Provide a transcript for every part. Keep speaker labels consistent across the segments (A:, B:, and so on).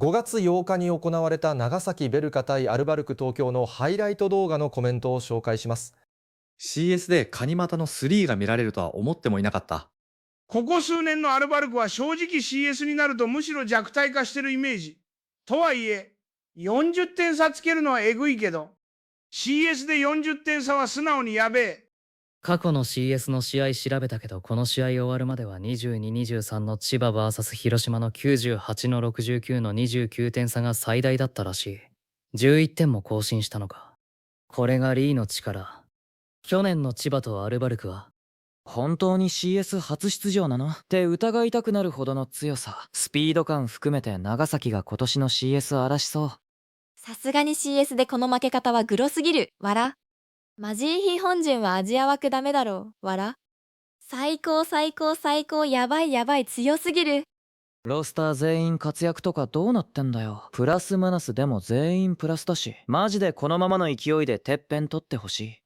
A: 5月8日に行われた長崎ベルカ対アルバルク東京のハイライト動画のコメントを紹介します。CS でカニ股の3が見られるとは思ってもいなかった。
B: ここ数年のアルバルクは正直 CS になるとむしろ弱体化してるイメージ。とはいえ、40点差つけるのはえぐいけど、CS で40点差は素直にやべえ。
C: 過去の CS の試合調べたけど、この試合終わるまでは22-23の千葉 VS 広島の98の69の29点差が最大だったらしい。11点も更新したのか。これがリーの力。去年の千葉とアルバルクは
D: 本当に CS 初出場なのって疑いたくなるほどの強さ。スピード感含めて長崎が今年の CS 荒らしそう。
E: さすがに CS でこの負け方はグロすぎる。わら。マジーヒ本陣はアジア枠ダメだろう。わら。最高最高最高やばいやばい強すぎる。
D: ロスター全員活躍とかどうなってんだよ。プラスマナスでも全員プラスだし、マジでこのままの勢いでてっぺん取ってほしい。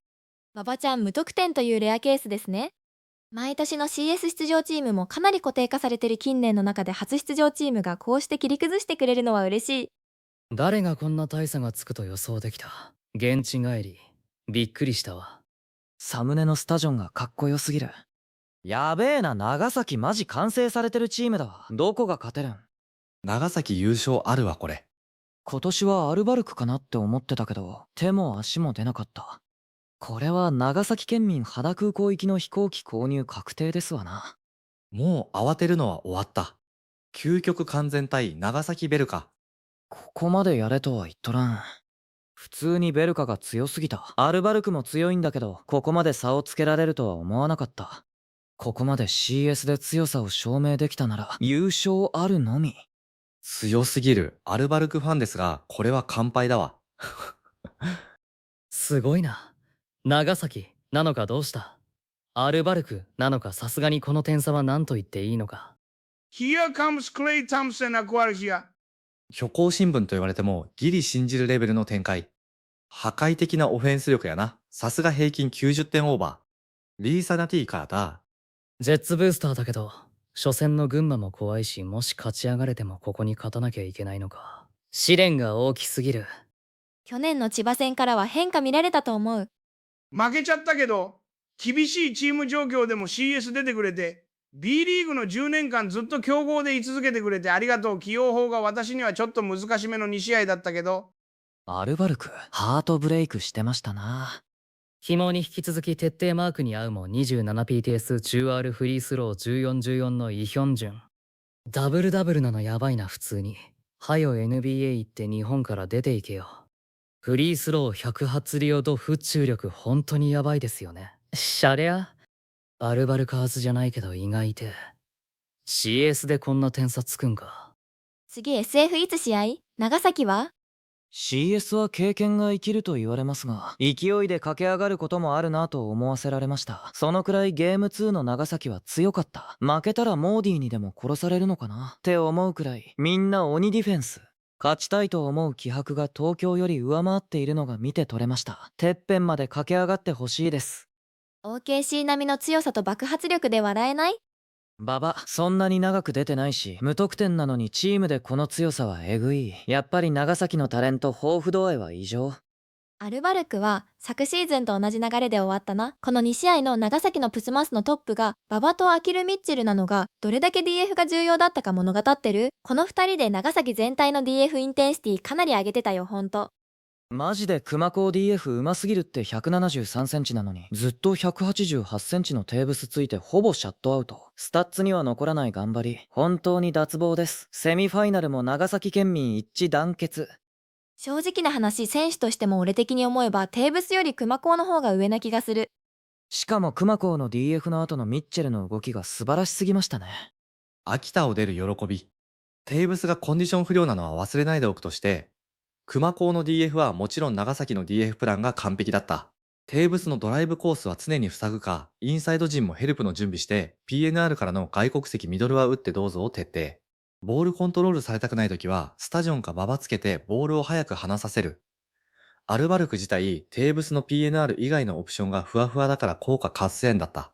E: 馬場ちゃん無得点というレアケースですね。毎年の CS 出場チームもかなり固定化されてる近年の中で初出場チームがこうして切り崩してくれるのは嬉しい。
C: 誰がこんな大差がつくと予想できた。現地帰りびっくりしたわ。
D: サムネのスタジョンがかっこよすぎる。やべえな、長崎マジ完成されてるチームだわ。どこが勝てるん？
A: 長崎優勝あるわこれ。
D: 今年はアルバルクかなって思ってたけど、手も足も出なかった。これは長崎県民羽田空港行きの飛行機購入確定ですわな。
A: もう慌てるのは終わった。究極完全対長崎ベルカ。
D: ここまでやれとは言っとらん。普通にベルカが強すぎた。アルバルクも強いんだけど、ここまで差をつけられるとは思わなかった。ここまで CS で強さを証明できたなら優勝あるのみ。
A: 強すぎるアルバルクファンですが、これは完敗だわ。
C: すごいな。長崎なのかどうした。アルバルクなのか、さすがにこの点差は何と言っていいのか。
B: Here comes Clay Thompson Aquaria。
A: 虚構新聞と言われてもギリ信じるレベルの展開。破壊的なオフェンス力やな。さすが平均90点オーバー。リーサナティからだ。
C: ジェッツブースターだけど、初戦の群馬も怖いし、もし勝ち上がれてもここに勝たなきゃいけないのか。試練が大きすぎる。
E: 去年の千葉戦からは変化見られたと思う。
B: 負けちゃったけど、厳しいチーム状況でも CS 出てくれて、B リーグの10年間ずっと強豪で居続けてくれてありがとう。起用法が私にはちょっと難しめの2試合だったけど、
D: アルバルク、ハートブレイクしてましたな。
C: 紐に引き続き徹底マークに合うも 27PTS 中 R フリースロー1414のイヒョンジュン。ダブルダブルなのやばいな普通に。はよ NBA 行って日本から出ていけよ。フリースロー100発リオド不注力本当にやばいですよね。シャレアアルバルカーズじゃないけど意外て CS でこんな点差つくんか。
E: 次 SF いつ試合？長崎は？
D: CS は経験が生きると言われますが、勢いで駆け上がることもあるなと思わせられました。そのくらいゲーム2の長崎は強かった。負けたらモーディにでも殺されるのかなって思うくらい、みんな鬼ディフェンス。勝ちたいと思う気迫が東京より上回っているのが見て取れました。てっぺんまで駆け上がってほしいです。
E: OKC 並みの強さと爆発力で笑えない？
D: 馬場、そんなに長く出てないし、無得点なのにチームでこの強さはえぐい。やっぱり長崎のタレント豊富度合いは異常。
E: アルバルクは昨シーズンと同じ流れで終わったな。この2試合の長崎のプスマスのトップが馬場とアキル・ミッチェルなのがどれだけ DF が重要だったか物語ってる。この2人で長崎全体の DF インテンシティかなり上げてたよほんと。
D: マジで熊高 DF うますぎるって173センチなのに、ずっと188センチのテーブスついてほぼシャットアウト。スタッツには残らない頑張り。本当に脱帽です。セミファイナルも長崎県民一致団結。
E: 正直な話、選手としても俺的に思えばテーブスより熊高の方が上な気がする。
D: しかも熊高の DF の後のミッチェルの動きが素晴らしすぎましたね。
A: 秋田を出る喜び。テーブスがコンディション不良なのは忘れないでおくとして、熊高の DF はもちろん長崎の DF プランが完璧だった。テーブスのドライブコースは常に塞ぐか、インサイド陣もヘルプの準備して、PNR からの外国籍ミドルは打ってどうぞを徹底。ボールコントロールされたくないときは、スタジョンかババつけてボールを早く離させる。アルバルク自体、テーブスの PNR 以外のオプションがふわふわだから効果合戦だった。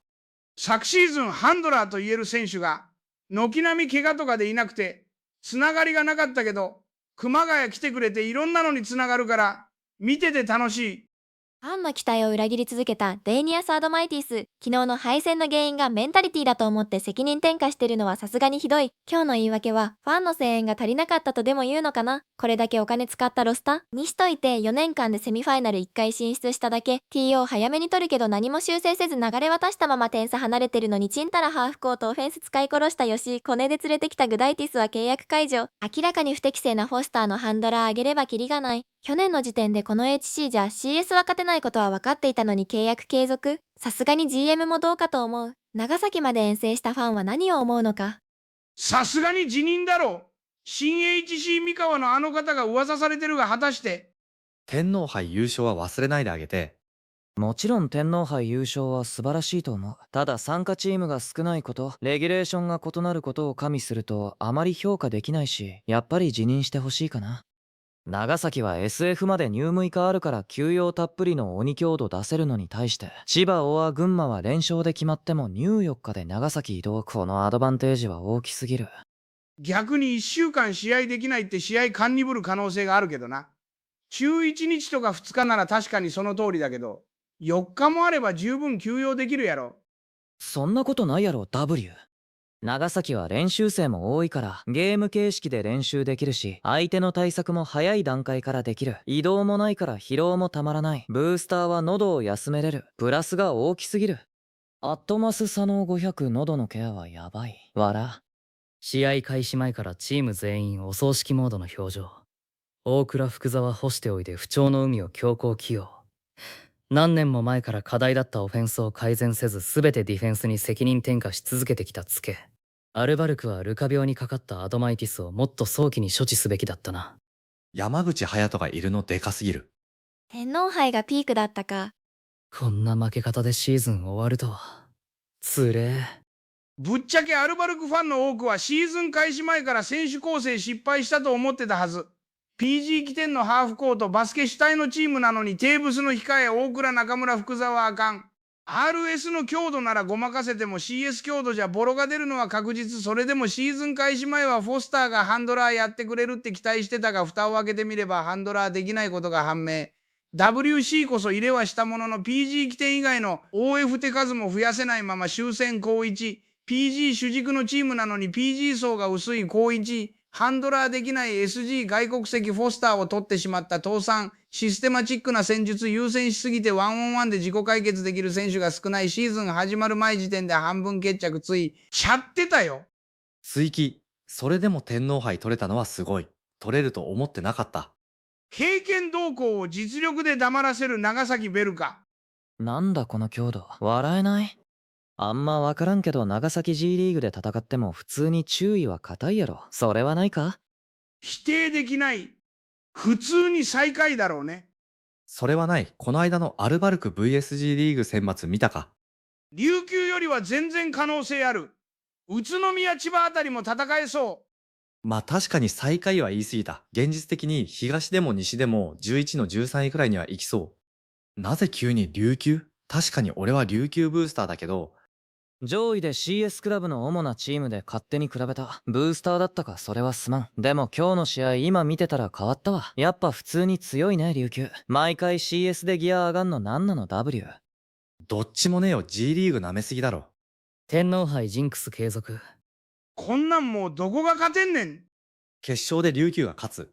B: 昨シーズンハンドラーと言える選手が、軒並み怪我とかでいなくて、つながりがなかったけど、熊谷来てくれていろんなのにつながるから、見てて楽しい。
E: ファンの期待を裏切り続けたデイニアス・アドマイティス。昨日の敗戦の原因がメンタリティだと思って責任転嫁してるのはさすがにひどい。今日の言い訳はファンの声援が足りなかったとでも言うのかな。これだけお金使ったロスタにしといて4年間でセミファイナル1回進出しただけ。 TO 早めに取るけど何も修正せず流れ渡したまま点差離れてるのにちんたらハーフコートオフェンス使い殺した吉井コネで連れてきたグダイティスは契約解除。明らかに不適正なフォスターのハンドラー上げればキリがない。去年の時点でこの HC じゃ CS は勝てないことは分かっていたのに契約継続。さすがに GM もどうかと思う。長崎まで遠征したファンは何を思うのか。
B: さすがに辞任だろう。新 HC 三河のあの方が噂されてるが果たして。
A: 天皇杯優勝は忘れないであげて。
D: もちろん天皇杯優勝は素晴らしいと思う。ただ参加チームが少ないこと、レギュレーションが異なることを加味するとあまり評価できないし、やっぱり辞任してほしいかな。長崎は SF まで入6日あるから休養たっぷりの鬼強度出せるのに対して、千葉オア群馬は連勝で決まっても入4日で長崎移動。このアドバンテージは大きすぎる。
B: 逆に1週間試合できないって試合勘にぶる可能性があるけどな。週1日とか2日なら確かにその通りだけど、4日もあれば十分休養できるやろ。
D: そんなことないやろ W。長崎は練習生も多いからゲーム形式で練習できるし、相手の対策も早い段階からできる。移動もないから疲労もたまらない。ブースターは喉を休めれる。プラスが大きすぎる。アットマス左脳500喉のケアはやばい。笑。
C: 試合開始前からチーム全員お葬式モードの表情。大倉福沢干しておいて不調の海を強行起用。何年も前から課題だったオフェンスを改善せず全てディフェンスに責任転嫁し続けてきたツケ。アルバルクはルカ病にかかったアドマイティスをもっと早期に処置すべきだったな。
A: 山口隼人がいるのでかすぎる。
E: 天皇杯がピークだったか。
C: こんな負け方でシーズン終わるとは。つれえ。
B: ぶっちゃけアルバルクファンの多くはシーズン開始前から選手構成失敗したと思ってたはず。PG 起点のハーフコートバスケ主体のチームなのにテーブスの控え大倉中村福沢はあかん。RS の強度ならごまかせても CS 強度じゃボロが出るのは確実。それでもシーズン開始前はフォスターがハンドラーやってくれるって期待してたが、蓋を開けてみればハンドラーできないことが判明。WC こそ入れはしたものの PG 起点以外の OF 手数も増やせないまま終戦高1。PG 主軸のチームなのに PG 層が薄い高1。ハンドラーできない SG 外国籍フォスターを取ってしまった倒産。システマチックな戦術優先しすぎてワンオンワンで自己解決できる選手が少ない。シーズン始まる前時点で半分決着ついちゃってたよ。
A: 追記。それでも天皇杯取れたのはすごい。取れると思ってなかった。
B: 経験動向を実力で黙らせる長崎ベルカ。
D: なんだこの強度。笑えない。あんまわからんけど長崎 G リーグで戦っても普通に注意は固いやろ。それはないか？
B: 否定できない。普通に最下位だろうね。
A: それはない。この間のアルバルク VSG リーグ選抜見たか？
B: 琉球よりは全然可能性ある。宇都宮千葉あたりも戦えそう。
A: まあ確かに最下位は言い過ぎた。現実的に東でも西でも11の13位くらいには行きそう。なぜ急に琉球？確かに俺は琉球ブースターだけど、
D: 上位で CS クラブの主なチームで勝手に比べた。ブースターだったかそれはすまん。でも今日の試合今見てたら変わったわ。やっぱ普通に強いね琉球。毎回 CS でギア上がんのなんなの W。
A: どっちもねえよ。 G リーグ舐めすぎだろ。
C: 天皇杯ジンクス継続。
B: こんなんもうどこが勝てんねん。
A: 決勝で琉球が勝つ。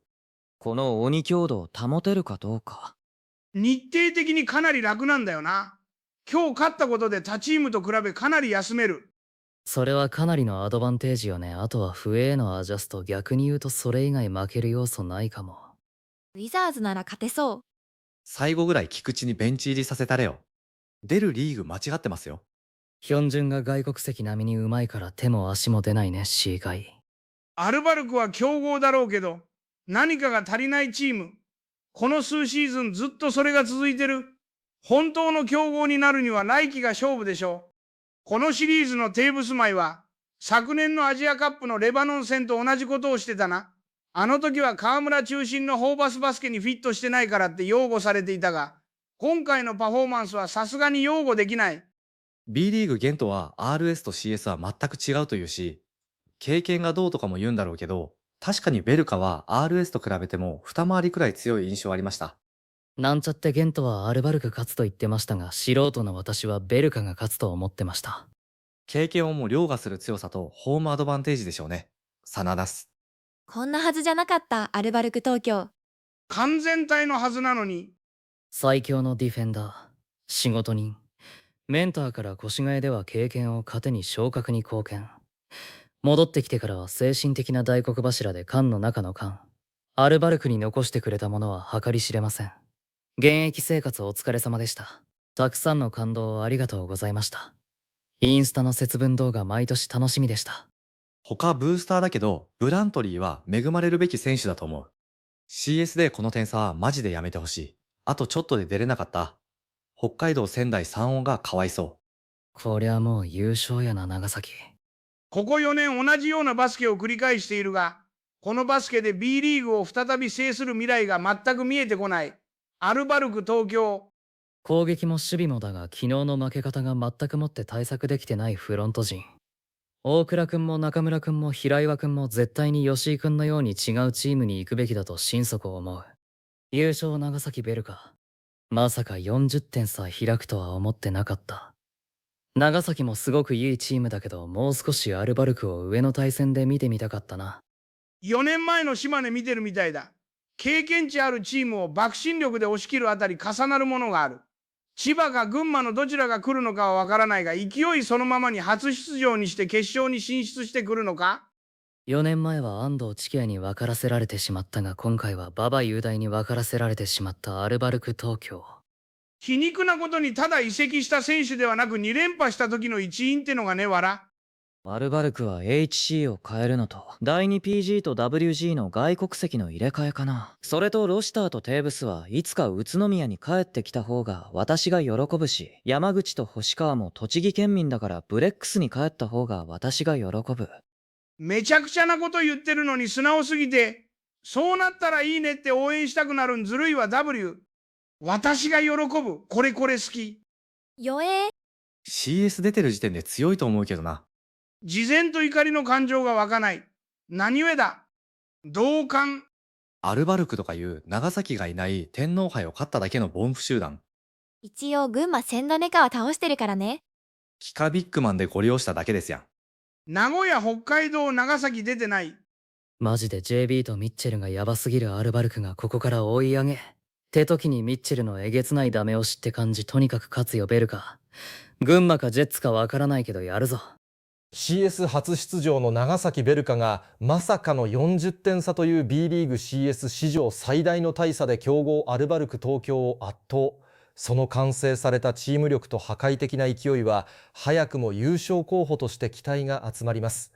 D: この鬼強度を保てるかどうか。
B: 日程的にかなり楽なんだよな。今日勝ったことで他チームと比べかなり休める。
C: それはかなりのアドバンテージよね。あとは笛へのアジャスト。逆に言うとそれ以外負ける要素ないかも。
E: ウィザーズなら勝てそう。
A: 最後ぐらい菊池にベンチ入りさせたれよ。出るリーグ間違ってますよ。
C: ヒョンジュンが外国籍並みにうまいから手も足も出ないね、C 外。
B: アルバルクは強豪だろうけど、何かが足りないチーム。この数シーズンずっとそれが続いてる。本当の強豪になるには来季が勝負でしょう。このシリーズのテーブスマイは、昨年のアジアカップのレバノン戦と同じことをしてたな。あの時は河村中心のホーバスバスケにフィットしてないからって擁護されていたが、今回のパフォーマンスはさすがに擁護できない。
A: B リーグゲントは RS と CS は全く違うというし、経験がどうとかも言うんだろうけど、確かにベルカは RS と比べても二回りくらい強い印象ありました。
C: なんちゃってゲントはアルバルク勝つと言ってましたが、素人の私はベルカが勝つと思ってました。
A: 経験をも凌駕する強さとホームアドバンテージでしょうね。サナダス。
E: こんなはずじゃなかったアルバルク東京。
B: 完全体のはずなのに。
C: 最強のディフェンダー、仕事人、メンターから越谷では経験を糧に昇格に貢献。戻ってきてからは精神的な大黒柱で缶の中の缶。アルバルクに残してくれたものは計り知れません。現役生活お疲れ様でした。たくさんの感動をありがとうございました。インスタの節分動画毎年楽しみでした。
A: 他ブースターだけど、ブラントリーは恵まれるべき選手だと思う。CS でこの点差はマジでやめてほしい。あとちょっとで出れなかった。北海道仙台3音がかわいそう。
C: こりゃもう優勝やな、長崎。
B: ここ4年同じようなバスケを繰り返しているが、このバスケで B リーグを再び制する未来が全く見えてこない。アルバルク東京。
C: 攻撃も守備もだが、昨日の負け方が全くもって対策できてないフロント陣。大倉くんも中村くんも平岩くんも絶対に吉井くんのように違うチームに行くべきだと心底思う。優勝長崎ベルカ。まさか40点差開くとは思ってなかった。長崎もすごくいいチームだけど、もう少しアルバルクを上の対戦で見てみたかったな。
B: 4年前の島根見てるみたいだ。経験値あるチームを爆心力で押し切るあたり重なるものがある。千葉か群馬のどちらが来るのかはわからないが、勢いそのままに初出場にして決勝に進出してくるのか。
C: 4年前は安藤千也に分からせられてしまったが、今回は馬場雄大に分からせられてしまったアルバルク東京。
B: 皮肉なことにただ移籍した選手ではなく2連覇した時の一員ってのがね、わら。
D: アルバルクは HC を変えるのと第 2PG と WG の外国籍の入れ替えかな。それとロシターとテーブスはいつか宇都宮に帰ってきた方が私が喜ぶし、山口と星川も栃木県民だからブレックスに帰った方が私が喜ぶ。
B: めちゃくちゃなこと言ってるのに素直すぎて、そうなったらいいねって応援したくなるんずるいわ W。私が喜ぶ。これ好き。
E: 弱え。
A: CS 出てる時点で強いと思うけどな。
B: 自然と怒りの感情が湧かない。何故だ。同感。
A: アルバルクとかいう長崎がいない天皇杯を勝っただけのボンフ集団。
E: 一応群馬千田ネカは倒してるからね。
A: キカビッグマンでご利用しただけですやん。
B: 名古屋、北海道、長崎出てない。
C: マジで JB とミッチェルがヤバすぎるアルバルクがここから追い上げ。って時にミッチェルのえげつないダメ押しって感じ。とにかく勝つよベルカ。群馬かジェッツかわからないけどやるぞ。
F: CS 初出場の長崎ベルカがまさかの40点差という B リーグ CS 史上最大の大差で強豪アルバルク東京を圧倒。その完成されたチーム力と破壊的な勢いは早くも優勝候補として期待が集まります。